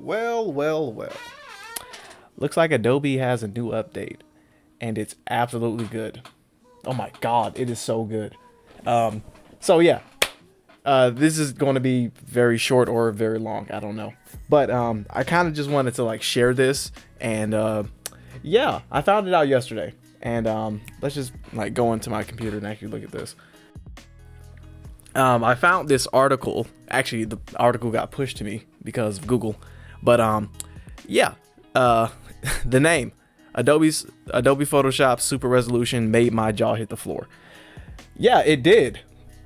Well. Looks like Adobe has a new update, and it's absolutely good. Oh my god, it is so good. So yeah, this is going to be very short or very long, I don't know. But I kind of just wanted to like share this, and yeah, I found it out yesterday. And let's just like go into my computer and actually look at this. I found this article. Actually, the article got pushed to me because of Google. But yeah, the name, Adobe Photoshop Super Resolution made my jaw hit the floor. Yeah, it did.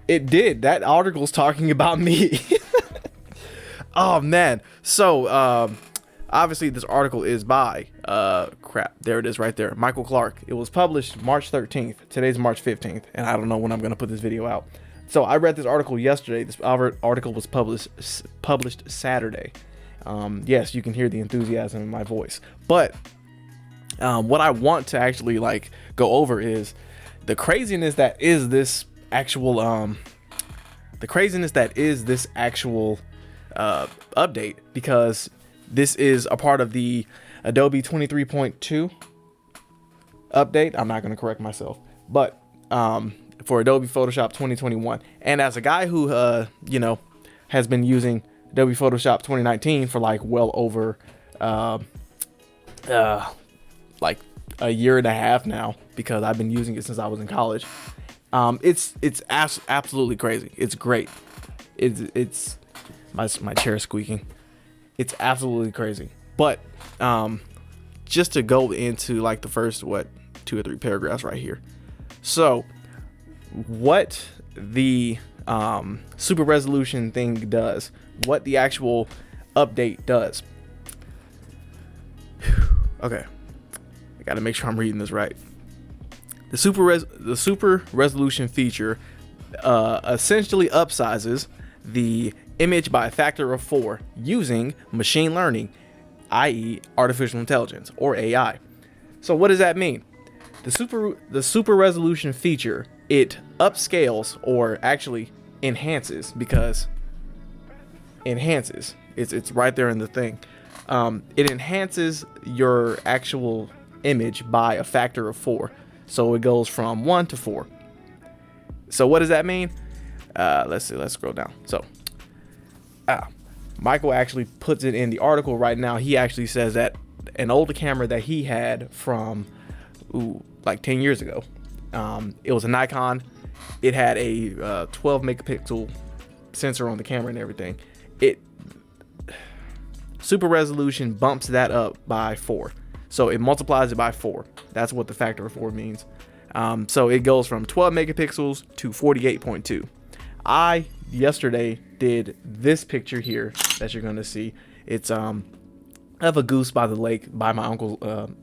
It did. That article's talking about me. Oh man. So obviously this article is by crap, there it is right there, Michael Clark. It was published March 13th. Today's March 15th, and I don't know when I'm gonna put this video out. So I read this article yesterday. This article was published Saturday. Yes, you can hear the enthusiasm in my voice. But what I want to actually like go over is the craziness that is this actual update, because this is a part of the Adobe 23.2 update. I'm not going to correct myself, but for Adobe Photoshop 2021. And as a guy who has been using Adobe Photoshop 2019 for like well over like a year and a half now, because I've been using it since I was in college. It's absolutely crazy. It's great. It's my chair squeaking. It's absolutely crazy. But just to go into like the first 2 or 3 paragraphs right here. So what the super resolution thing does, what the actual update does. Okay, I gotta make sure I'm reading this right. The super resolution feature essentially upsizes the image by a factor of 4 using machine learning, i.e. artificial intelligence, or AI. So what does that mean? The super resolution feature, it upscales, or actually enhances, because it's right there in the thing. It enhances your actual image by a factor of 4. So it goes from 1 to 4. So what does that mean? Let's see, let's scroll down. So Michael actually puts it in the article right now. He actually says that an older camera that he had from like 10 years ago, it was a Nikon. It had a 12 megapixel sensor on the camera and everything. Super resolution bumps that up by 4. So it multiplies it by 4. That's what the factor of 4 means. So it goes from 12 megapixels to 48.2. I yesterday did this picture here that you're gonna see. It's of a goose by the lake by my uncle.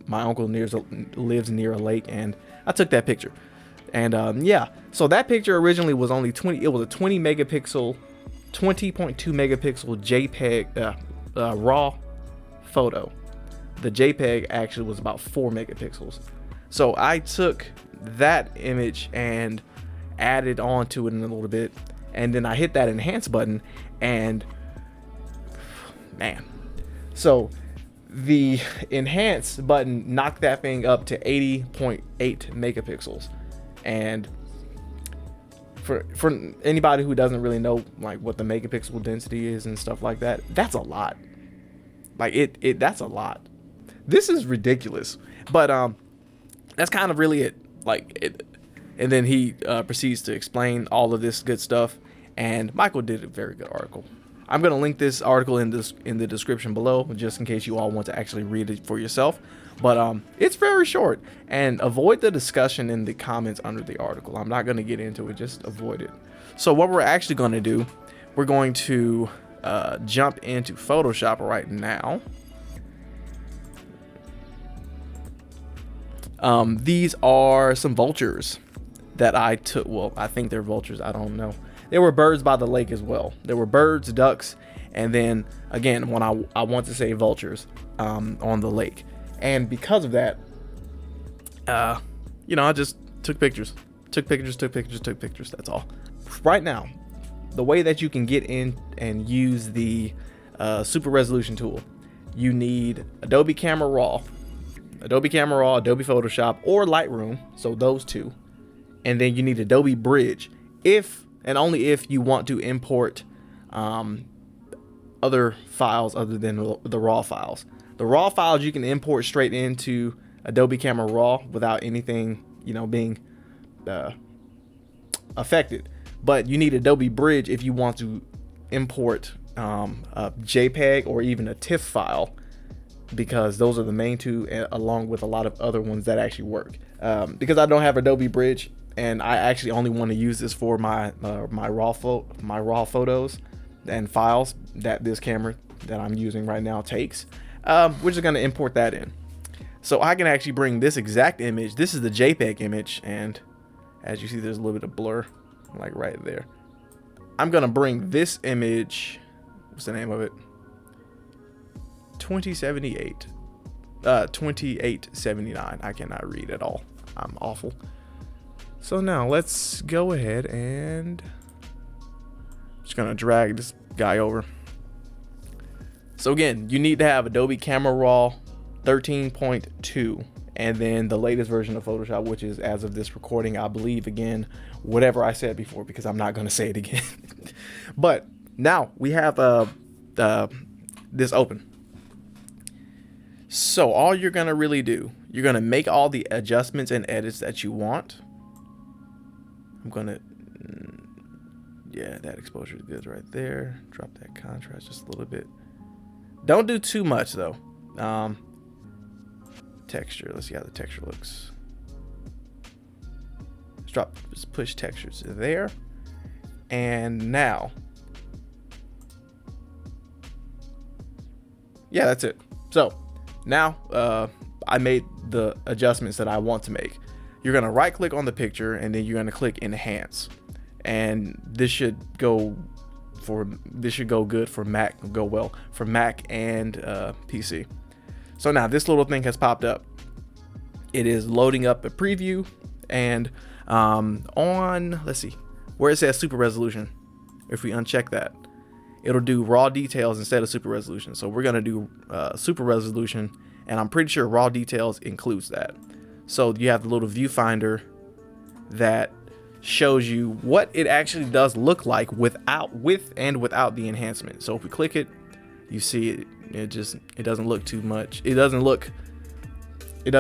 My uncle lives near a lake, and I took that picture. And yeah, so that picture originally was only 20. It was a 20.2 megapixel JPEG raw photo. The JPEG actually was about 4 megapixels. So I took that image and added on to it in a little bit, and then I hit that enhance button, and man, so the enhance button knocked that thing up to 80.8 megapixels. And for anybody who doesn't really know like what the megapixel density is and stuff like that, that's a lot. Like that's a lot. This is ridiculous. But that's kind of really it. Like it. And then he proceeds to explain all of this good stuff. And Michael did a very good article. I'm going to link this article in the description below, just in case you all want to actually read it for yourself. But it's very short, and avoid the discussion in the comments under the article. I'm not going to get into it, just avoid it. So what we're actually going to do, we're going to jump into Photoshop right now. These are some vultures that I took. Well, I think they're vultures. I don't know. There were birds by the lake as well. There were birds, ducks, and then again, when I want to say vultures on the lake. And because of that, I just took pictures. That's all. Right now, the way that you can get in and use the super resolution tool, you need Adobe Camera Raw, Adobe Photoshop, or Lightroom. So those two. And then you need Adobe Bridge if and only if you want to import other files other than the raw files. The raw files you can import straight into Adobe Camera Raw without anything, you know, being affected. But you need Adobe Bridge if you want to import a JPEG or even a TIFF file, because those are the main two, along with a lot of other ones that actually work. Because I don't have Adobe Bridge, and I actually only want to use this for my raw photos and files that this camera that I'm using right now takes. We're just going to import that in. So I can actually bring this exact image. This is the JPEG image, and as you see, there's a little bit of blur, like right there. I'm going to bring this image. What's the name of it? 2879. I cannot read at all. I'm awful. So now let's go ahead and just gonna drag this guy over. So again, you need to have Adobe Camera Raw 13.2 and then the latest version of Photoshop, which is, as of this recording, I believe, again, whatever I said before, because I'm not gonna say it again. But now we have this open. So all you're gonna really do, you're gonna make all the adjustments and edits that you want. I'm gonna, yeah, that exposure is good right there. Drop that contrast just a little bit. Don't do too much though. Texture, let's see how the texture looks. Just push textures there. And now, yeah, that's it. So now I made the adjustments that I want to make. You're gonna right click on the picture and then you're gonna click enhance, and this should go good for Mac, go well for Mac and PC. So now this little thing has popped up. It is loading up a preview, and on, let's see, where it says super resolution, if we uncheck that, it'll do raw details instead of super resolution. So we're gonna do super resolution, and I'm pretty sure raw details includes that. So you have the little viewfinder that shows you what it actually does look like with and without the enhancement. So if we click it, you see it. It doesn't look too much. It doesn't look you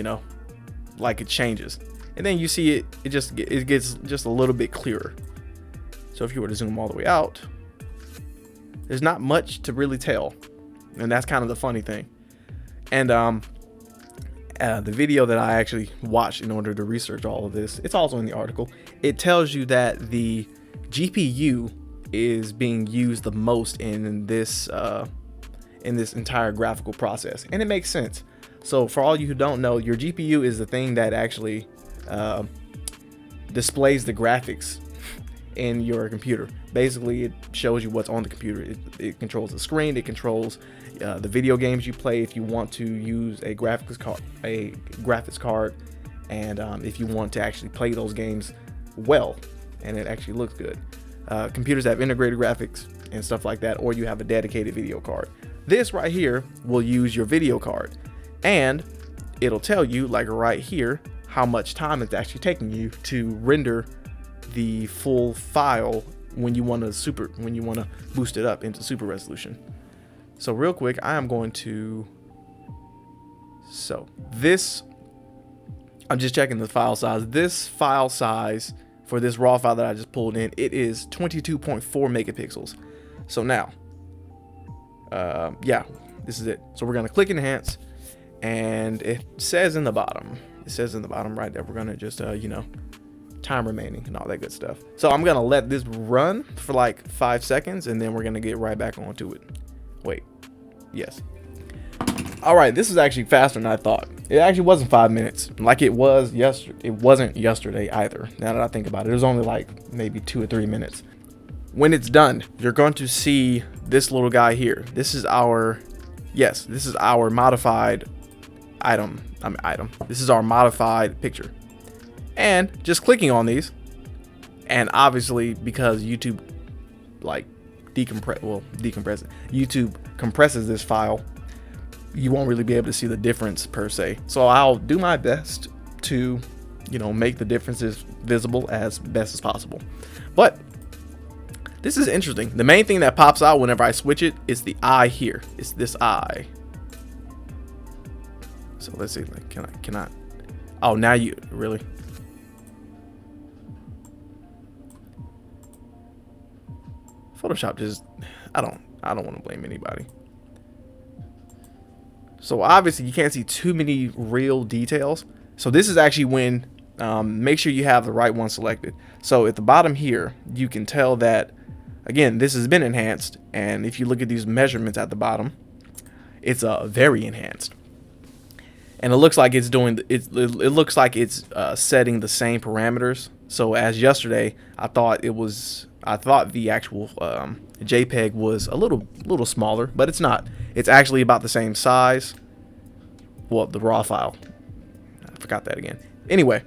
know, like it changes. And then you see it gets just a little bit clearer. So if you were to zoom all the way out, there's not much to really tell, and that's kind of the funny thing. And the video that I actually watched in order to research all of this, it's also in the article. It tells you that the GPU is being used the most in this entire graphical process, and it makes sense. So for all you who don't know, your GPU is the thing that actually displays the graphics in your computer. Basically, it shows you what's on the computer. It controls the screen. It controls the video games you play if you want to use a graphics card, and if you want to actually play those games well and it actually looks good. Computers have integrated graphics and stuff like that, or you have a dedicated video card. This right here will use your video card, and it'll tell you, like right here, how much time it's actually taking you to render the full file when you want to boost it up into super resolution. So real quick, I am going to, I'm just checking the file size. This file size for this raw file that I just pulled in, it is 22.4 megapixels. So now, yeah, this is it. So we're gonna click enhance, and it says in the bottom right there, we're gonna just, you know, time remaining and all that good stuff. So I'm gonna let this run for like 5 seconds, and then we're gonna get right back onto it. Wait, yes. All right, this is actually faster than I thought. It actually wasn't 5 minutes like it was yesterday. It wasn't yesterday either. Now that I think about it, it was only like maybe 2 or 3 minutes. When it's done, you're going to see this little guy here. This is our, yes, this is our modified item. This is our modified picture. And just clicking on these, and obviously because YouTube like decompress it, YouTube compresses this file, you won't really be able to see the difference per se. So I'll do my best to, you know, make the differences visible as best as possible. But this is interesting. The main thing that pops out whenever I switch it is the eye here. It's this eye. So let's see, like, can I? Oh, now you really? Photoshop just, I don't want to blame anybody. So obviously you can't see too many real details. So this is actually when, make sure you have the right one selected. So at the bottom here, you can tell that, again, this has been enhanced. And if you look at these measurements at the bottom, it's very enhanced. And it looks like it's doing, it looks like it's setting the same parameters. So as yesterday, I thought the actual JPEG was a little smaller, but it's not. It's actually about the same size. Well, the raw file. I forgot that again. Anyway,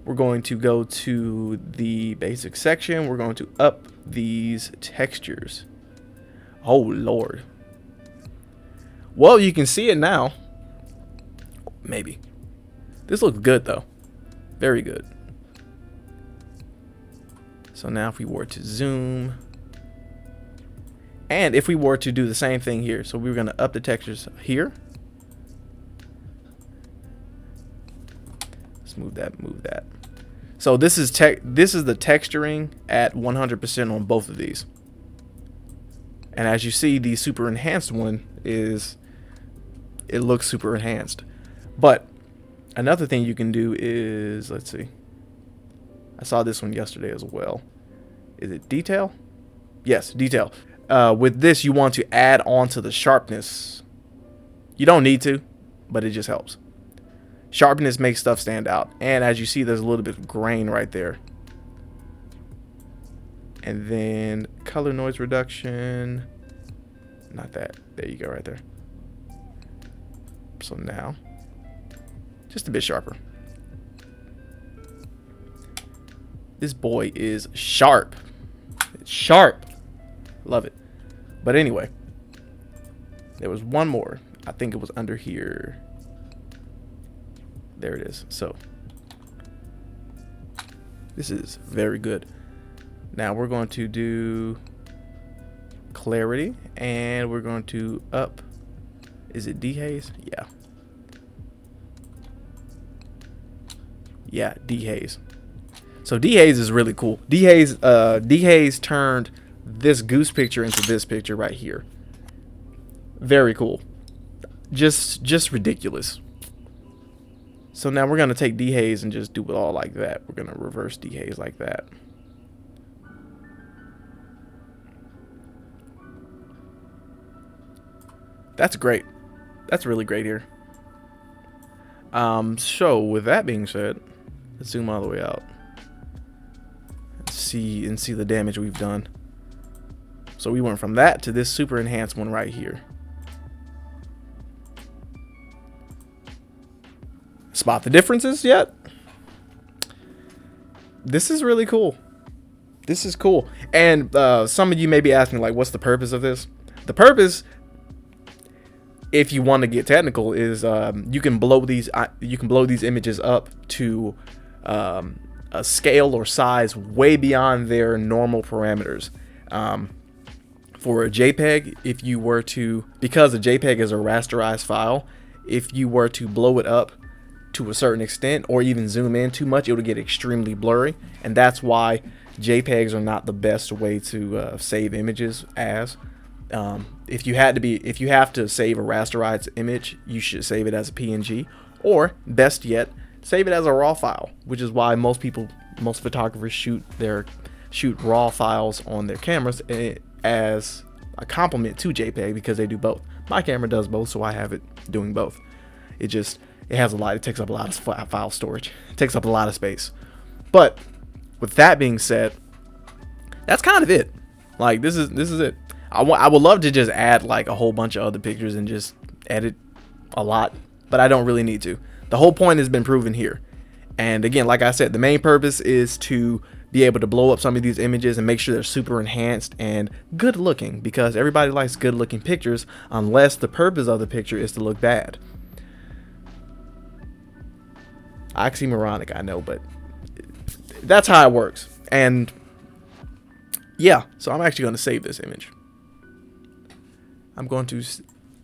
we're going to go to the basic section. We're going to up these textures. Oh, Lord. Well, you can see it now. Maybe. This looks good, though. Very good. So now if we were to zoom, and if we were to do the same thing here, so we were going to up the textures here. Let's move that. So this is the texturing at 100% on both of these. And as you see, the super enhanced one it looks super enhanced. But another thing you can do is, let's see. I saw this one yesterday as well. Is it detail? Yes, detail. With this, you want to add on to the sharpness. You don't need to, but it just helps. Sharpness makes stuff stand out. And as you see, there's a little bit of grain right there. And then color noise reduction. Not that. There you go, right there. So now, just a bit sharper. This boy is sharp. It's sharp. Love it. But anyway, there was one more. I think it was under here. There it is. So this is very good. Now we're going to do clarity, and we're going to up. Is it dehaze? Yeah. Yeah, dehaze. So dehaze is really cool. Dehaze turned this goose picture into this picture right here. Very cool. Just ridiculous. So now we're gonna take dehaze and just do it all like that. We're gonna reverse dehaze like that. That's great. That's really great here. So with that being said, let's zoom all the way out. See the damage we've done. So we went from that to this super enhanced one right here. Spot the differences yet? This is really cool. This is cool. And some of you may be asking, like, what's the purpose of this? The purpose, if you want to get technical, is you can blow these images up to a scale or size way beyond their normal parameters. For a JPEG, if you were to, because a JPEG is a rasterized file, if you were to blow it up to a certain extent or even zoom in too much, it would get extremely blurry. And that's why JPEGs are not the best way to save images. As if you have to save a rasterized image, you should save it as a PNG, or best yet, save it as a raw file, which is why most photographers shoot raw files on their cameras as a complement to JPEG, because they do both. My camera does both, so I have it doing both. It takes up a lot of file storage. It takes up a lot of space. But with that being said, that's kind of it. Like, this is it. I would love to just add like a whole bunch of other pictures and just edit a lot, but I don't really need to. The whole point has been proven here. And again, like I said, the main purpose is to be able to blow up some of these images and make sure they're super enhanced and good looking, because everybody likes good looking pictures unless the purpose of the picture is to look bad. Oxymoronic, I know, but that's how it works. And yeah, so I'm actually going to save this image. I'm going to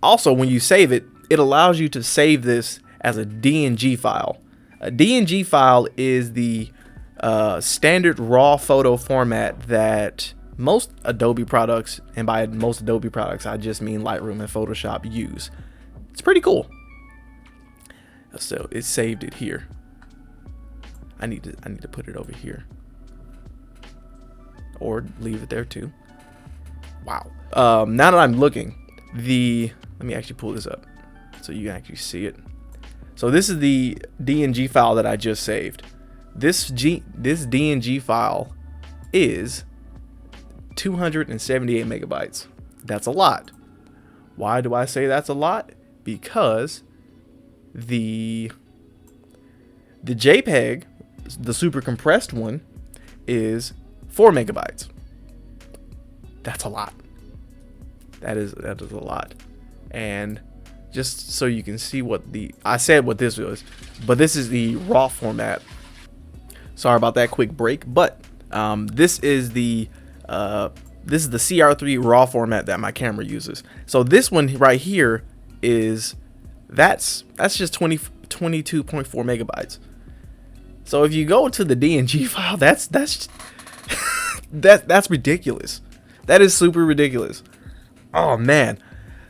also, when you save it, it allows you to save this as a DNG file. A DNG file is the standard raw photo format that most Adobe products, and by most Adobe products I just mean Lightroom and Photoshop, use. It's pretty cool. So it saved it here. I need to put it over here, or leave it there too. Wow. Now that I'm looking, let me actually pull this up so you can actually see it. So this is the DNG file that I just saved. This DNG file is 278 megabytes. That's a lot. Why do I say that's a lot? Because the JPEG, the super compressed one, is 4 megabytes. That's a lot. That is a lot. And just so you can see what I said what this was, but this is the raw format. Sorry about that quick break, but this is the CR3 raw format that my camera uses. So this one right here is that's just 22.4 megabytes. So if you go to the DNG file, that's ridiculous. That is super ridiculous. Oh man.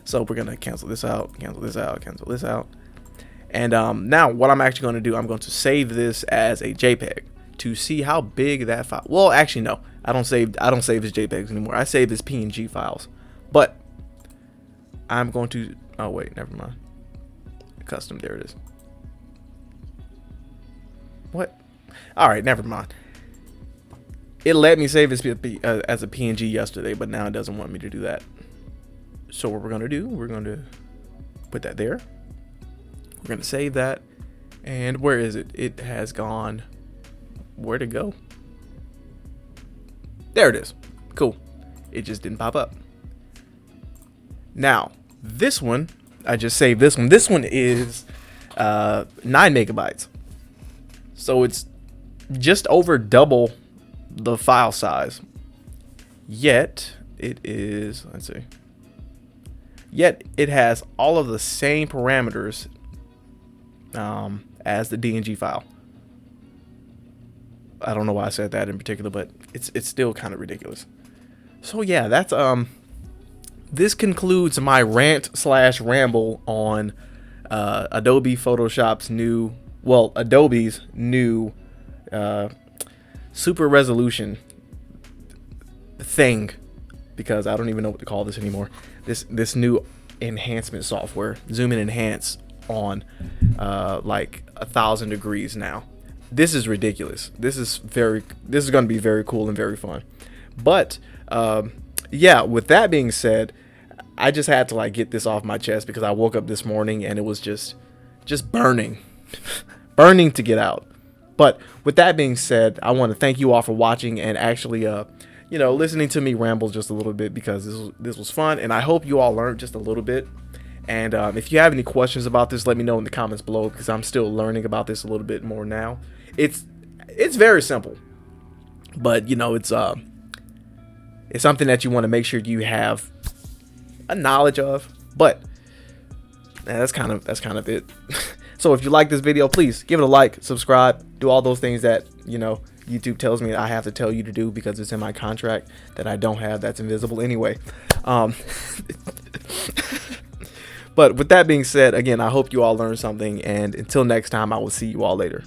So we're gonna cancel this out, cancel this out, cancel this out. And now what I'm actually gonna do, I'm going to save this as a JPEG to see how big that file. Well, actually no, I don't save as JPEGs anymore. I save as PNG files. But I'm going to, oh wait, never mind. Custom, there it is. What? All right, never mind. It let me save as a PNG yesterday, but now it doesn't want me to do that. So what we're going to do, we're going to put that there. We're going to save that. And where is it? It has gone. Where'd it go? There it is. Cool. It just didn't pop up. Now, this one, I just saved this one. This one is 9 megabytes. So it's just over double the file size. Yet it is, let's see. Yet it has all of the same parameters as the DNG file. I don't know why I said that in particular, but it's still kind of ridiculous. So yeah, that's this concludes my rant / ramble on Adobe Photoshop's new, well, Adobe's new super resolution thing, because I don't even know what to call this anymore. This new enhancement software, zoom and enhance on like 1,000 degrees now. This is ridiculous. This is going to be very cool and very fun. But yeah, with that being said, I just had to like get this off my chest because I woke up this morning and it was just burning burning to get out. But with that being said, I want to thank you all for watching and actually you know, listening to me ramble just a little bit, because this was fun, and I hope you all learned just a little bit. And if you have any questions about this, let me know in the comments below, because I'm still learning about this a little bit more now. It's very simple, but you know, it's something that you want to make sure you have a knowledge of. But that's kind of it. So if you like this video, please give it a like, subscribe, do all those things that, you know, YouTube tells me I have to tell you to do because it's in my contract that I don't have, that's invisible anyway. But with that being said, again, I hope you all learned something, and until next time, I will see you all later.